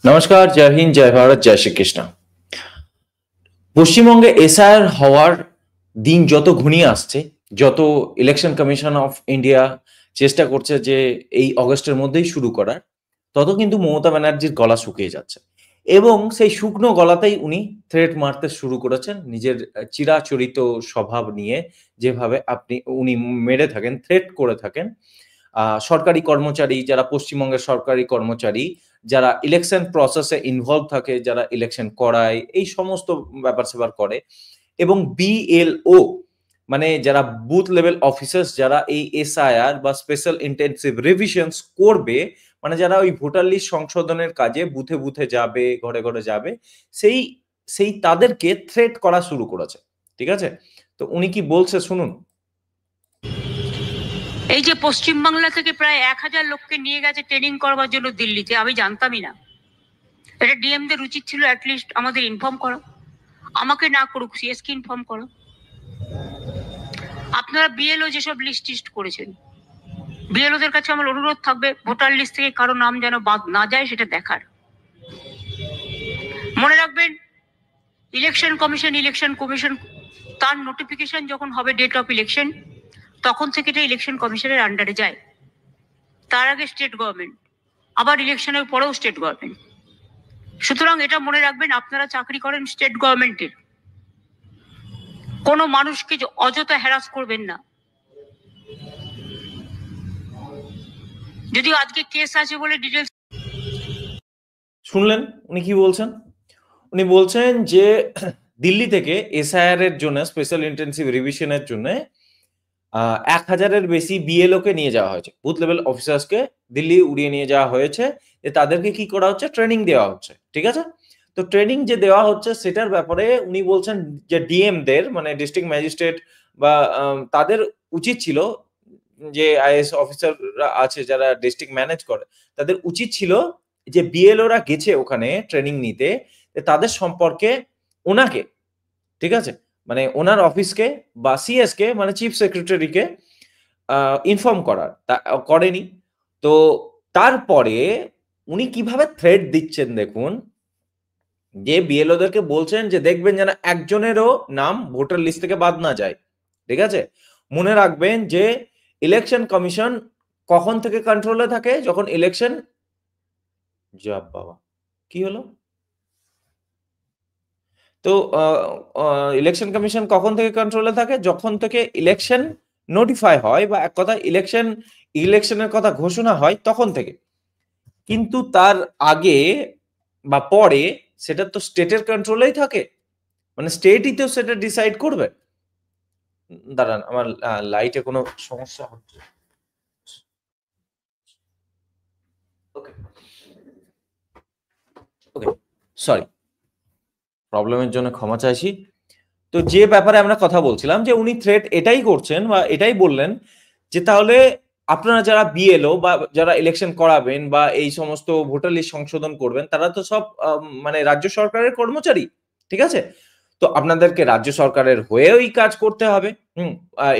নমস্কার, জয় হিন্দ, জয় ভারত, জয় শ্রীকৃষ্ণ। পশ্চিমবঙ্গে এসআইআর হওয়ার দিন যত ঘনিয়ে আসছে, যত ইলেকশন কমিশন অফ ইন্ডিয়া চেষ্টা করছে যে এই অগস্টের মধ্যেই শুরু করার, তত কিন্তু মমতা ব্যানার্জির গলা শুকিয়ে যাচ্ছে এবং সেই শুকনো গলাতেই উনি থ্রেট মারতে শুরু করেছেন নিজের চিরাচরিত স্বভাব নিয়ে। যেভাবে উনি মেরে থাকেন, থ্রেট করে থাকেন সরকারি কর্মচারী, যারা পশ্চিমবঙ্গের সরকারি কর্মচারী, যারা ইলেকশন প্রসেসে ইনভলভ থাকে, যারা ইলেকশন করায়, এই সমস্ত ব্যাপার-স্যাপার করে এবং বিএলও মানে যারা বুথ লেভেল অফিসার্স, যারা এই এসআইআর বা স্পেশাল ইন্টেনসিভ রিভিশনস করবে, মানে যারা ওই ভোটার লিস্ট সংশোধনের কাজে বুথে, বুথে যাবে, ঘরে, ঘরে যাবে, সেই সেই তাদেরকে থ্রেট করা শুরু করেছে। ঠিক আছে? তো উনি কি বলছে শুনুন। এই যে পশ্চিমবাংলা থেকে প্রায় 1000 লোককে নিয়ে গেছে ট্রেনিং করবার জন্য দিল্লিতে, আমি জানতামই না। এটা ডিএম দের উচিত ছিল অ্যাটলিস্ট আমাদের ইনফর্ম করো, আমাকে না করুক সিএস কে ইনফর্ম করো। আপনারা বিএলও যেসব লিস্ট করেছেন, বিএলও দের কাছে আমার অনুরোধ থাকবে ভোটার লিস্ট থেকে কারো নাম যেন বাদ না যায় সেটা দেখার। মনে রাখবেন, ইলেকশন কমিশন তার নোটিফিকেশন যখন হবে ডেট অফ ইলেকশন, তখন থেকে এটা ইলেকশন কমিশনের আন্ডারে যায়। তার আগে স্টেট গভর্নমেন্ট, আবার ইলেকশনের পরেও স্টেট গভর্নমেন্ট। সুতরাং এটা মনে রাখবেন, আপনারা চাকরি করেন স্টেট গভর্নমেন্টের, কোনো মানুষকে অযথা হ্যারাস করবেন না। যদিও আজকে কেস আছে বলে ডিটেলস শুনলেন উনি কি বলছেন? উনি বলছেন যে দিল্লি থেকে এসআইআর এর জন্য, স্পেশাল ইন্টেনসিভ রিভিশনের জন্য 1000-এর বেশি বিএলও কে নিয়ে যাওয়া হয়েছে, বুথ লেভেল অফিসার্সকে দিল্লি উড়িয়ে নিয়ে যাওয়া হয়েছে। তাদেরকে কি করা হচ্ছে? ট্রেনিং দেওয়া হচ্ছে। ঠিক আছে? তো ট্রেনিং যে দেওয়া হচ্ছে সেটার ব্যাপারে উনি বলছেন যে ডিএম দের, মানে ডিস্ট্রিক্ট ম্যাজিস্ট্রেট বা তাদের উচিত ছিল, যে আইএস অফিসাররা আছে যারা ডিস্ট্রিক্ট ম্যানেজ করে, তাদের উচিত ছিল যে বিএলওরা গেছে ওখানে ট্রেনিং নিতে, তাদের সম্পর্কে ওনাকে, ঠিক আছে, মানে ওনার অফিসকে বা সিএস কে, মানে চিফ সেক্রেটারিকে ইনফর্ম করার, করেনি। তো তারপরে উনি কিভাবে থ্রেট দিচ্ছেন দেখুন, যে বিএলওদেরকে বলছেন যে দেখবেন যেন একজনেরও নাম ভোটার লিস্ট থেকে বাদ না যায়। ঠিক আছে? মনে রাখবেন যে ইলেকশন কমিশন কখন থেকে কন্ট্রোলে থাকে? যখন ইলেকশন, যাব বাবা, কি হলো? তো ইলেকশন কমিশন কখন থেকে কন্ট্রোলে থাকে? যখন থেকে ইলেকশন নোটিফাই হয় বা এক কথা ইলেকশনের কথা ঘোষণা হয় তখন থেকে। কিন্তু তার আগে বা পরে সেটা তো স্টেটের কন্ট্রোলেই থাকে, মানে স্টেটই তো সেটা ডিসাইড করবে। দাঁড়ান, আমার লাইটে কোনো সমস্যা হচ্ছে। ওকে ওকে, সরি, প্রবলেমের জন্য ক্ষমা চাইছি। তো যে ব্যাপারে আমরা কথা বলছিলাম, যে উনি থ্রেট এটাই করছেন বা এটাই বললেন যে তাহলে আপনারা যারা বিএলও বা যারা ইলেকশন করাবেন বা এই সমস্ত ভোটার লিস্ট সংশোধন করবেন, তারা তো সব মানে রাজ্য সরকারের কর্মচারী। ঠিক আছে? তো আপনাদেরকে রাজ্য সরকারের হয়েও এই কাজ করতে হবে।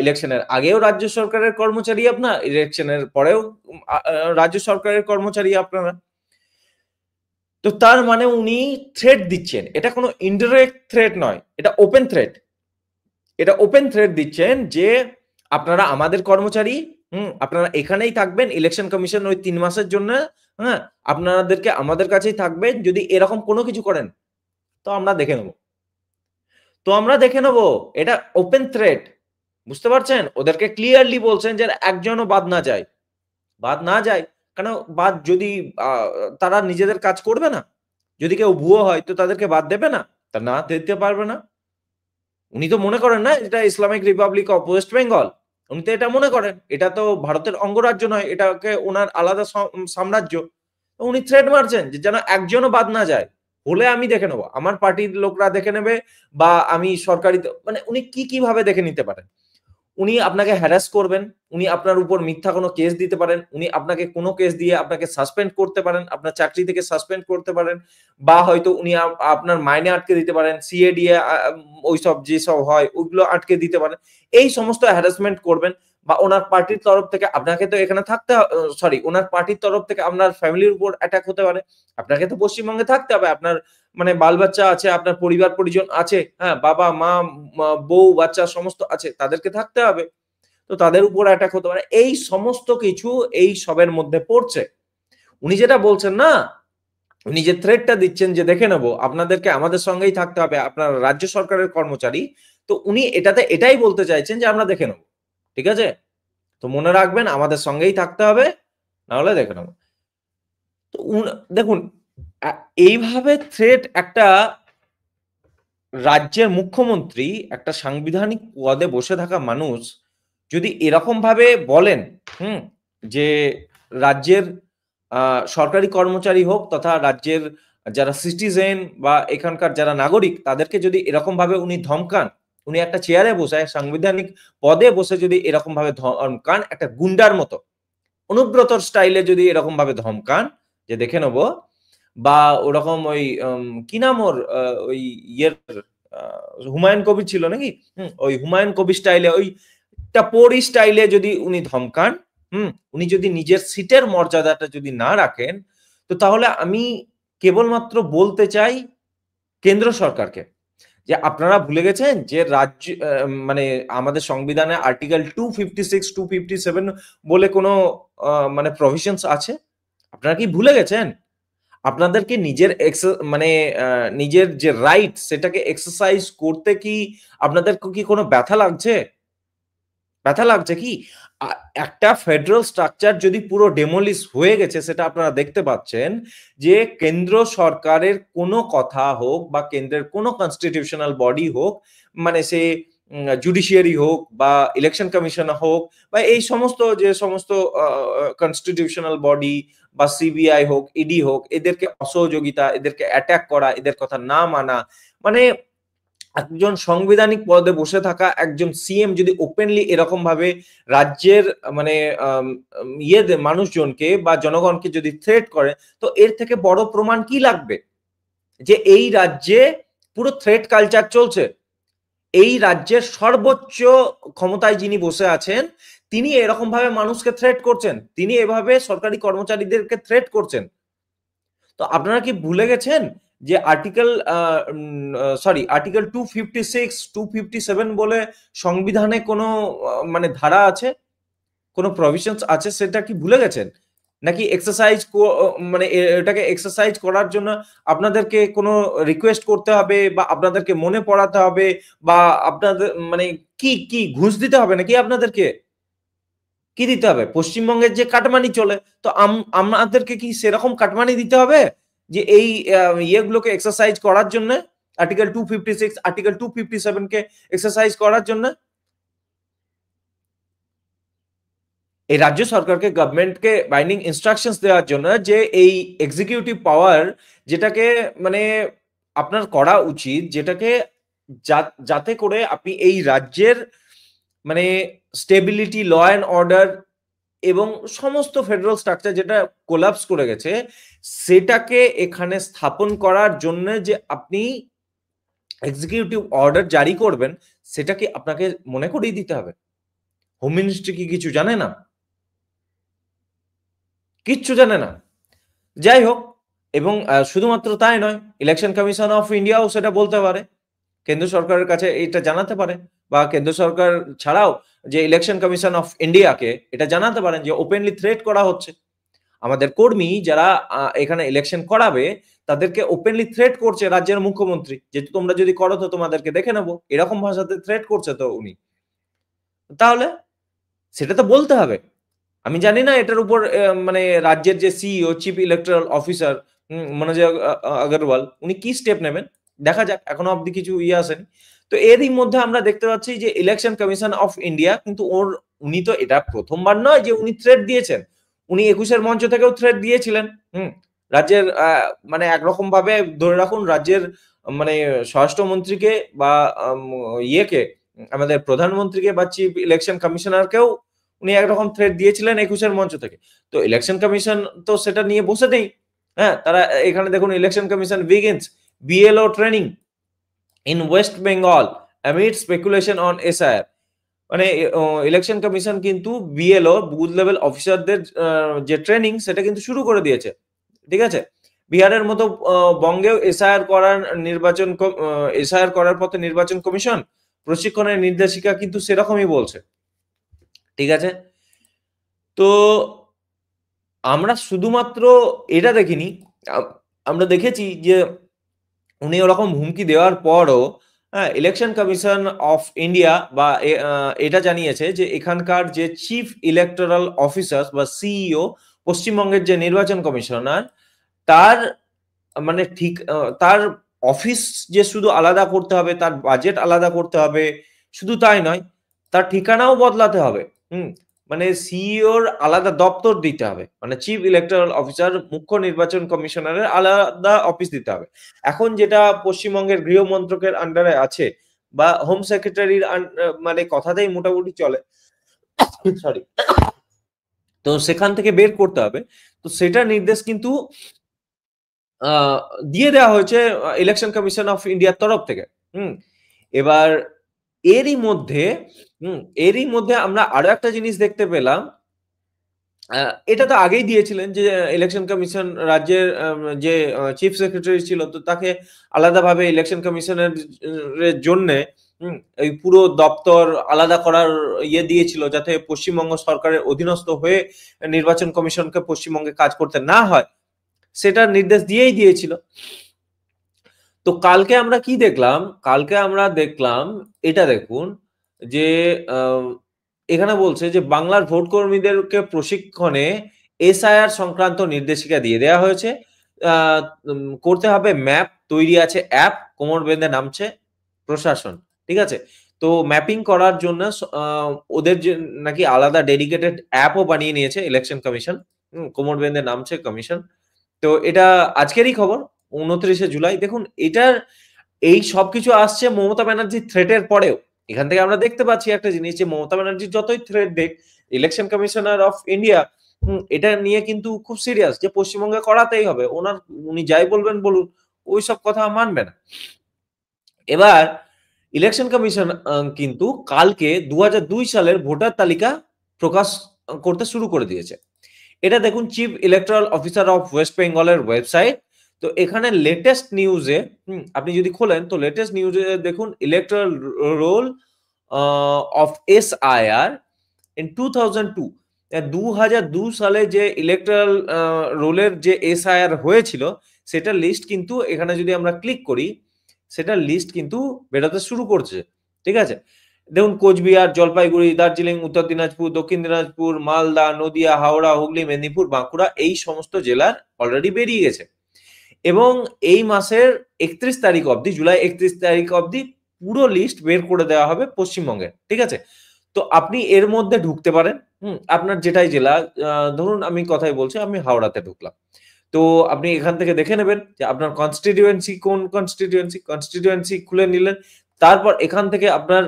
ইলেকশনের আগেও রাজ্য সরকারের কর্মচারী আপনার, ইলেকশনের পরেও রাজ্য সরকারের কর্মচারী আপনারা। তো তার মানে উনি থ্রেট দিচ্ছেন। এটা কোনো ইনডিরেক্ট থ্রেট নয়, এটা ওপেন থ্রেট। এটা ওপেন থ্রেট দিচ্ছেন যে আপনারা আমাদের কর্মচারী, আপনারা এখানেই থাকবেন ইলেকশন কমিশন ওই 3 মাসের জন্য, হ্যাঁ? আপনাদেরকে আমাদের কাছেই থাকবেন। যদি এরকম কোনো কিছু করেন তো আমরা দেখে নেব। এটা ওপেন থ্রেট। বুঝতে পারছেন? ওদেরকে ক্লিয়ারলি বলছেন যে একজনও বাদ না যায়। বাদ না যায়। কেন বাদ যদি আ তারা নিজেদের কাজ করবে না? যদি কেউ ভুয়ো হয় তো তাদেরকে বাদ দেবে না? তা না দিতে পারবে না। উনি তো মনে করেন না এটা Islamic Republic of West Bengal. উনি তো এটা মনে করেন। এটা তো ভারতের অঙ্গরাজ্য নয়। এটাকে উনার আলাদা সাম্রাজ্য। উনি থ্রেট মারছেন যে যেন একজনও বাদ না যায়। হলে আমি দেখে নেব। আমার পার্টির লোকরা দেখে নেবে বা আমি সরকারি, মানে উনি কিভাবে দেখে নিতে পারেন? উনি আপনাকে হ্যারাস করবেন, উনি আপনার উপর মিথ্যা কোনো কেস দিতে পারেন, উনি আপনাকে কোনো কেস দিয়ে আপনাকে সাসপেন্ড করতে পারেন, আপনার চাকরি থেকে সাসপেন্ড করতে পারেন, বা হয়তো উনি আপনার মাইনে আটকে দিতে পারেন, সিএডিএ ওইসব যেসব হয় ওইগুলো আটকে দিতে পারেন। এই সমস্ত হ্যারাসমেন্ট করবেন, বা ওনার পার্টির তরফ থেকে আপনাকে তো এখানে থাকতে, সরি, ওনার পার্টির তরফ থেকে আপনার ফ্যামিলির উপর অ্যাটাক হতে পারে, আপনাকে তো পশ্চিমবঙ্গে থাকতে হবে, আপনার মানে বাল বাচ্চা আছে, আপনার পরিবার পরিজন আছে, হ্যাঁ, বাবা মা বউ বাচ্চা সমস্ত আছে, তাদেরকে থাকতে হবে, তো তাদের উপর অ্যাটাক হতে পারে। এই সমস্ত কিছু এই সবের মধ্যে পড়ছে। উনি যেটা বলছেন না, উনি যে থ্রেটটা দিচ্ছেন যে দেখে নেবো, আপনাদেরকে আমাদের সঙ্গেই থাকতে হবে, আপনার রাজ্য সরকারের কর্মচারী, তো উনি এটাই বলতে চাইছেন যে আমরা দেখে নেবো, ঠিক আছে, তো মনে রাখবেন আমাদের সঙ্গেই থাকতে হবে, না হলে দেখে নেবো। তো দেখুন, এইভাবে থ্রেট একটা রাজ্যের মুখ্যমন্ত্রী, একটা সাংবিধানিক পদে বসে থাকা মানুষ যদি এরকম ভাবে বলেন, যে রাজ্যের সরকারি কর্মচারী হোক তথা রাজ্যের যারা সিটিজেন বা এখানকার যারা নাগরিক, তাদেরকে যদি এরকম ভাবে উনি ধমকান, উনি একটা চেয়ারে বসে সাংবিধানিক পদে বসে যদি এরকম ভাবে ধমকান, একটা গুন্ডার মতো অনুব্রতর স্টাইলে যদি এরকম ভাবে ধমকান যে দেখে নেবো, বা ওরকম ওই কি নাম ওর, ওই ইয়ের হুমায়ুন কবির ছিল নাকি, ওই হুমায়ুন কবির স্টাইলে, ওই টাপোরি স্টাইলে যদি উনি ধমকান, উনি যদি নিজের সিটের মর্যাদাটা যদি না রাখেন, তো তাহলে আমি কেবলমাত্র বলতে চাই কেন্দ্র সরকারকে যে আপনারা ভুলে গেছেন যে রাজ্য, মানে আমাদের সংবিধানে আর্টিকেল 256 257 বলে কোনো মানে প্রভিশনস আছে, আপনারা কি ভুলে গেছেন? আপনাদেরকে নিজের মানে নিজের যে রাইট সেটাকে এক্সারসাইজ করতে কি আপনাদের কি কোনো ব্যথা লাগছে? ব্যথা লাগছে কি? একটা ফেডারেল স্ট্রাকচার যদি পুরো ডেমোলিশ হয়ে গেছে, সেটা আপনারা দেখতে পাচ্ছেন যে কেন্দ্র সরকারের কোনো কথা হোক বা কেন্দ্রের কোনো কনস্টিটিউশনাল বডি হোক, মানে সে জুডিশিয়ারি হোক বা ইলেকশন কমিশন হোক বা এই সমস্ত যে সমস্ত কনস্টিটিউশনাল বডি বা সিবিআই হোক, ইডি হোক, এদেরকে অসহযোগিতা, এদেরকে অ্যাটাক করা, এদের কথা না মানা, মানে একজন সাংবিধানিক পদে বসে থাকা একজন সিএম যদি ওপেনলি এরকম ভাবে রাজ্যের মানে মানুষজনকে বা জনগণকে যদি থ্রেট করে, তো এর থেকে বড় প্রমাণ কি লাগবে যে এই রাজ্যে পুরো থ্রেট কালচার চলছে। এই রাজ্যের সর্বোচ্চ ক্ষমতায় যিনি বসে আছেন, তিনি এরকম ভাবে মানুষকে থ্রেট করছেন, তিনি এভাবে সরকারি কর্মচারীদেরকে থ্রেট করছেন। তো আপনারা কি ভুলে গেছেন যে আর্টিকেল 256 257 বলে সংবিধানে কোনো মানে ধারা আছে, কোনো প্রভিশনস আছে, সেটা কি ভুলে গেছেন? নাকি এক্সারসাইজ মানে এটাকে এক্সারসাইজ করার জন্য আপনাদেরকে কোনো রিকোয়েস্ট করতে হবে বা আপনাদেরকে মনে পড়াতে হবে বা আপনাদের মানে কি ঘুষ দিতে হবে নাকি আপনাদেরকে? কি দিতে হবে? পশ্চিমবঙ্গের যে কাটমানি চলে, তো আমাদেরকে কি সেরকম কাটমানি দিতে হবে যে এই ইয়েগুলোকে এক্সারসাইজ করার জন্য, আর্টিকেল 256 আর্টিকেল 257 কে এক্সারসাইজ করার জন্য? এই রাজ্য সরকারকে, গভর্নমেন্টকে বাইন্ডিং ইনস্ট্রাকশনস দেওয়ার জন্য যে এই এক্সিকিউটিভ পাওয়ার, যেটাকে মানে আপনার করা উচিত, যেটাকে যাতে করে আপনি এই রাজ্যের মানে স্টেবিলিটি, ল অ্যান্ড অর্ডার এবং সমস্ত ফেডারেল স্ট্রাকচার যেটা কোলাপস করে গেছে, সেটাকে এখানে স্থাপন করার জন্য যে আপনি এক্সিকিউটিভ অর্ডার জারি করবেন, সেটাকে আপনাকে মনে করিয়ে দিতে হবে। হোম মিনিস্ট্রি কি কিছু জানে না? কিচ্ছু জানে না। যাই হোক, এবং শুধুমাত্র তাই নয়, ইলেকশন কমিশন অফ ইন্ডিয়াও সেটা বলতে পারে, কেন্দ্র সরকারের কাছে এটা জানাতে পারে, বা কেন্দ্র সরকার ছাড়াও যে ইলেকশন কমিশন অফ ইন্ডিয়াকে এটা জানাতে পারেন যে ওপেনলি থ্রেট করা হচ্ছে। আমাদের কর্মী যারা এখানে ইলেকশন করাবে, তাদেরকে ওপেনলি থ্রেট করছে রাজ্যের মুখ্যমন্ত্রী, যে তোমরা যদি করো তো তোমাদেরকে দেখে নেবো, এরকম ভাষাতে থ্রেট করছে তো উনি। তাহলে সেটা তো বলতে হবে। আমি জানি না এটার উপর মানে রাজ্যের যে CEO, chief electoral officer Manoj Agarwal, উনি কি স্টেপ নেবেন, দেখা যাক, এখনো অব্দি কিছু ইয়ে আসেনি। তো এরই মধ্যে আমরা দেখতে পাচ্ছি যে ইলেকশন কমিশন অফ ইন্ডিয়া কিন্তু উনি তো এটা প্রথমবার নয় যে উনি থ্রেট দিয়েছেন, উনি 21-এর মঞ্চ থেকেও থ্রেট দিয়েছিলেন। রাজ্যের মানে একরকম ভাবে ধরে রাখুন, রাজ্যের মানে স্বরাষ্ট্রমন্ত্রীকে বা ইয়েকে, আমাদের প্রধানমন্ত্রীকে বা চিফ ইলেকশন কমিশনারকেও উনি একরকম থ্রেট দিয়েছিলেন 21-এর মঞ্চ থেকে। তো ইলেকশন কমিশন তো সেটা নিয়ে বসে নেই। হ্যাঁ, তারা এখানে দেখুন, election commission begins BLO training in West Bengal amid speculation on SIR. মানে ইলেকশন কমিশন কিন্তু বিএলও বুথ লেভেল অফিসারদের যে ট্রেনিং সেটা কিন্তু শুরু করে দিয়েছে, ঠিক আছে। বিহারের মতো বঙ্গেও এসআইআর করার পথে নির্বাচন কমিশন প্রশিক্ষণের নির্দেশিকা কিন্তু সেরকমই বলছে, ঠিক আছে। তো আমরা শুধুমাত্র এটা দেখিনি, আমরা দেখেছি যে উনি ওরকম হুমকি দেওয়ার পরও ইলেকশন কমিশন অফ ইন্ডিয়া বা এটা জানিয়েছে যে এখানকার যে চিফ ইলেকটোরাল অফিসার বা সিইও পশ্চিমবঙ্গের যে নির্বাচন কমিশনার তার মানে ঠিক তার অফিস যে শুধু আলাদা করতে হবে, তার বাজেট আলাদা করতে হবে, শুধু তাই নয় তার ঠিকানাও বদলাতে হবে। মানে সিইওর আলাদা দপ্তর দিতে হবে, মানে চিফ ইলেকটোরাল অফিসার মুখ্য নির্বাচন কমিশনারের আলাদা অফিস দিতে হবে। এখন যেটা পশ্চিমবঙ্গের গৃহ মন্ত্রকের আন্ডারে আছে বা হোম সেক্রেটারির মানে কথাতেই মোটামুটি চলে, সরি, তো সেখান থেকে বের করতে হবে। তো সেটা নির্দেশ কিন্তু দিয়ে দেওয়া হয়েছে ইলেকশন কমিশন অফ ইন্ডিয়ার তরফ থেকে। এবার এরই মধ্যে আমরা আরো একটা জিনিস দেখতে পেলাম, এটা তো আগেই দিয়েছিলেন যে ইলেকশন কমিশন রাজ্যের যে চিফ সেক্রেটারি ছিল তো তাকে আলাদাভাবে ইলেকশন কমিশনের জন্য এই পুরো দপ্তর আলাদা করার ইয়ে দিয়েছিল যাতে পশ্চিমবঙ্গ সরকারের অধীনস্থ হয়ে নির্বাচন কমিশনকে পশ্চিমবঙ্গে কাজ করতে না হয়, সেটার নির্দেশ দিয়েই দিয়েছিল। তো কালকে আমরা কি দেখলাম, কালকে আমরা দেখলাম এটা দেখুন যে এখানে বলছে যে বাংলার ভোট কর্মীদেরকে প্রশিক্ষণে এসআইআর সংক্রান্ত নির্দেশিকা দিয়ে দেওয়া হয়েছে। করতে হবে ম্যাপ, তৈরি আছে অ্যাপ, কোমর বেঁধে নামছে প্রশাসন, ঠিক আছে। তো ম্যাপিং করার জন্য ওদের যে নাকি আলাদা ডেডিকেটেড অ্যাপও বানিয়ে নিয়েছে ইলেকশন কমিশন, কোমর বেঁধে নামছে কমিশন। তো এটা আজকেরই খবর, 29শে জুলাই। দেখুন এটার এই সবকিছু আসছে মমতা ব্যানার্জির থ্রেটের পরেও। এখান থেকে আমরা দেখতে পাচ্ছি একটা জিনিস যে মমতা ব্যানার্জি যতই থ্রেট দেখ, ইলেকশন কমিশনার অফ ইন্ডিয়া এটা নিয়ে কিন্তু খুব সিরিয়াস যে পশ্চিমবঙ্গে করাতেই হবে, উনি যাই বলবেন বলুন, ওই সব কথা মানবে না। এবার ইলেকশন কমিশন কিন্তু কালকে 2002 সালের ভোটার তালিকা প্রকাশ করতে শুরু করে দিয়েছে। এটা দেখুন chief electoral officer of West বেঙ্গলের ওয়েবসাইট। তো এখানে লেটেস্ট নিউজে আপনি যদি খোলেন তো লেটেস্ট নিউজে দেখুন electoral roll of SIR in 2002, 2002 সালে যে ইলেকট্রাল রোলের যে এসআইআর হয়েছিল সেটার লিস্ট কিন্তু এখানে যদি আমরা ক্লিক করি সেটার লিস্ট কিন্তু বেরোতে শুরু করছে, ঠিক আছে। দেখুন কোচবিহার, জলপাইগুড়ি, দার্জিলিং, উত্তর দিনাজপুর, দক্ষিণ দিনাজপুর, মালদা, নদিয়া, হাওড়া, হুগলি, মেদিনীপুর, বাঁকুড়া এই সমস্ত জেলার অলরেডি বেরিয়ে গেছে এবং এই মাসের 31 তারিখ অবধি, জুলাই 31 তারিখ অবধি পুরো লিস্ট বের করে দেওয়া হবে পশ্চিমবঙ্গে, ঠিক আছে। তো আপনি এর মধ্যে ঢুকতে পারেন, আপনার যেটাই জেলা, ধরুন আমি কথাই বলছি আমি হাওড়াতে ঢুকলাম, তো আপনি এখান থেকে দেখে নেবেন যে আপনার কনস্টিটিউয়েন্সি কোন কনস্টিটিউয়েন্সি খুলে নিলেন, তারপর এখান থেকে আপনার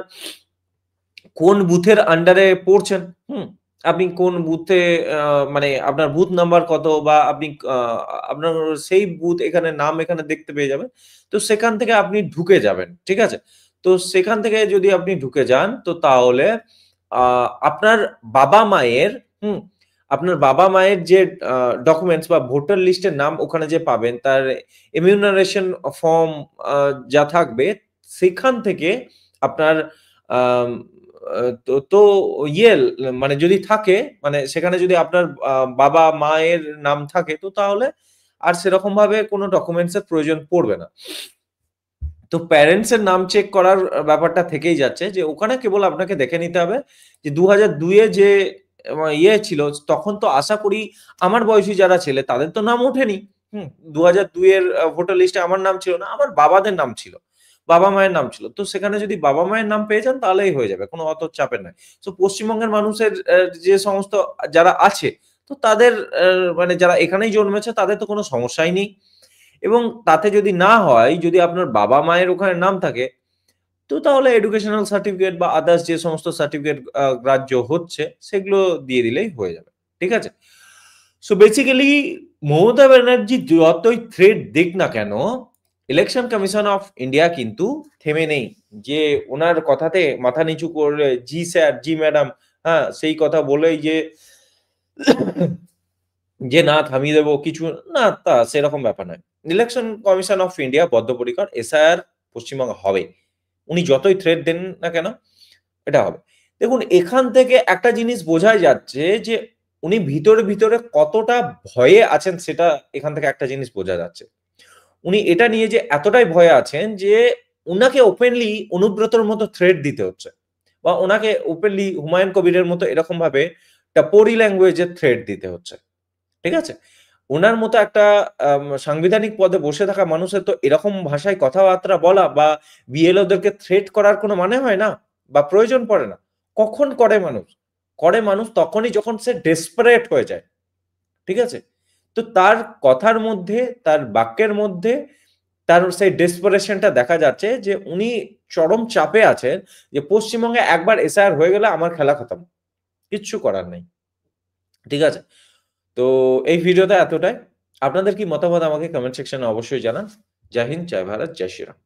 কোন বুথের আন্ডারে পড়ছেন, আপনি কোন বুথে মানে আপনার বুথ নাম্বার কত বা আপনি আপনার সেই বুথ এখানে নাম এখানে দেখতে পেয়ে যাবেন। তো সেখান থেকে আপনি ঢুকে যাবেন, ঠিক আছে। তো সেখান থেকে যদি আপনি ঢুকে যান তো তাহলে আপনার বাবা মায়ের যে ডকুমেন্টস বা ভোটার লিস্টের নাম ওখানে যে পাবেন তার এমিউনারেশন ফর্ম যা থাকবে সেখান থেকে আপনার তো ইয়ে মানে যদি থাকে মানে সেখানে যদি আপনার বাবা মায়ের নাম থাকে তো তাহলে আর সেরকম ভাবে কোনো ডকুমেন্টস এর প্রয়োজন পড়বে না। তো প্যারেন্টস এর নাম চেক করার ব্যাপারটা থেকেই যাচ্ছে যে ওখানে কেবল আপনাকে দেখে নিতে হবে যে 2002 এ যে ইয়ে ছিল তখন তো আশা করি আমার বয়সী যারা ছেলে তাদের তো নাম ওঠেনি। 2002 এর ভোটার লিস্টে আমার নাম ছিল না, আমার বাবাদের নাম ছিল, বাবা মায়ের নাম ছিল। তো সেখানে যদি বাবা মায়ের নাম পেয়ে যান তাহলেই হয়ে যাবে, কোনো অত চাপের নাই। তো পশ্চিমবঙ্গের মানুষের যে সমস্ত যারা আছে তো তাদের মানে যারা এখানেই জন্মেছে তাদের তো কোনো সমস্যাই নেই এবং তাতে যদি না হয়, যদি আপনার বাবা মায়ের ওখানে নাম থাকে তো তাহলে এডুকেশনাল সার্টিফিকেট বা আদার্স যে সমস্ত সার্টিফিকেট গ্রাহ্য হচ্ছে সেগুলো দিয়ে দিলেই হয়ে যাবে, ঠিক আছে। সো বেসিক্যালি মমতা ব্যানার্জি যতই থ্রেট দিক না কেন ইলেকশন কমিশন অফ ইন্ডিয়া কিন্তু থেমে নেই যে ওনার কথাতে মাথা নিচু করে জি স্যার জি ম্যাডাম হ্যাঁ সেই কথা বলেই যে না থামিয়ে দেবো কিছু না, তা সেরকম ব্যাপার নয়। ইলেকশন কমিশন অফ ইন্ডিয়া বদ্ধপরিকর এসআইআর পশ্চিমবঙ্গে হবে। উনি যতই থ্রেট দেন না কেন এটা হবে। দেখুন এখান থেকে একটা জিনিস বোঝাই যাচ্ছে যে উনি ভিতরে ভিতরে কতটা ভয়ে আছেন সেটা এখান থেকে একটা জিনিস বোঝা যাচ্ছে। উনি এটা নিয়ে যে এতটাই ভয়ে আছেন যে উনাকে ওপেনলি অনুব্রতর মতো থ্রেট দিতে হচ্ছে বা ওনাকে ওপেনলি হুমায়ুন কবিরের মতো এরকম ভাবে টাপোরি ল্যাঙ্গুয়েজে থ্রেট দিতে হচ্ছে। ঠিক আছে? উনার মতো একটা সাংবিধানিক পদে বসে থাকা মানুষের তো এরকম ভাষায় কথাবার্তা বলা বা বিএলওদেরকে থ্রেট করার কোনো মানে হয় না বা প্রয়োজন পড়ে না। কখন করে মানুষ? করে মানুষ তখনই যখন সে ডেসপারেট হয়ে যায়। ঠিক আছে? তো তার কথার মধ্যে, তার বাক্যের মধ্যে তার সেই ডেসপারেশনটা দেখা যাচ্ছে যে উনি চরম চাপে আছেন যে পশ্চিমবঙ্গে একবার এসআইআর হয়ে গেলে আমার খেলা খতম। কিচ্ছু করার নেই। ঠিক আছে? তো এই ভিডিওতে এতটাই। আপনাদের কি মতামত আমাকে কমেন্ট সেকশনে অবশ্যই জানান। জয় হিন্দ, জয় ভারত, জয় শ্রীরাম।